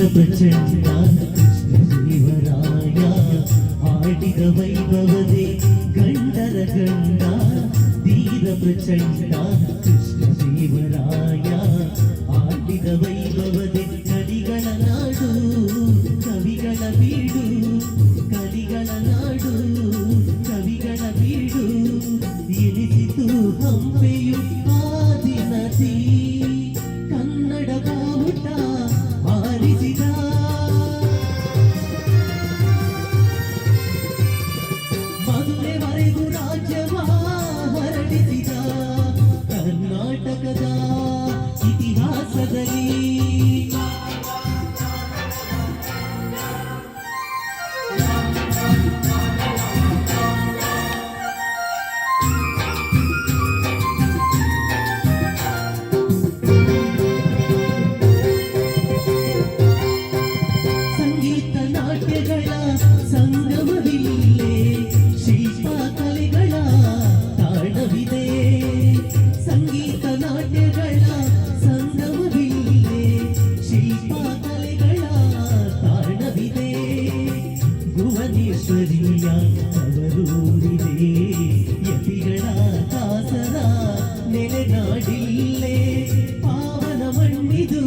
ಪ್ರಚಂಡ ಕೃಷ್ಣದೇವರಾಯ ಆಡಿದ ವೈಭವದೇ ಗಂಡರ ಗಂಡ ಧೀರ ಪ್ರಚಂಡ ಕೃಷ್ಣದೇವರಾಯ ಆಡಿದ ವೈಭವದೇ ಕಲಿಗಳ ನಾಡು ಕವಿಗಳ ಬೀಡು ಕಲಿಗಳ ನಾಡು ಕವಿಗಳ ಬೀಡು ಎನಿಸಿತು ಹಂಪೆಯು ಆದಿ ನದಿ ಕನ್ನಡ ಬಾವುಟ ಹಾರಿಸಿದ ಮದುವೆವರೆಗೂ ರಾಜ್ಯವ ಹರಡಿಸಿದ ಕರ್ನಾಟಕದ ಇತಿಹಾಸದಲ್ಲಿ ಸಂಗೀತ ನಾಟ್ಯಗಳ ಸಂಗಮವಿಲ್ಲೇ ಶಿಲ್ಪ ಕಲೆಗಳ ತಾಣವಿದೆ ಸಂಗೀತ ನಾಟ್ಯಗಳ ಸಂಗಮವಿಲ್ಲೇ ಶಿಲ್ಪ ಕಲೆಗಳ ತಾಣವಿದೆ ಭುವನೇಶ್ವರಿಯ ತವರೂರಿದೆ ಯತಿಗಳ ದಾಸರ ನೆಲೆನಾಡಿಲ್ಲೇ ಪಾವನ ಮಣ್ಣಿದು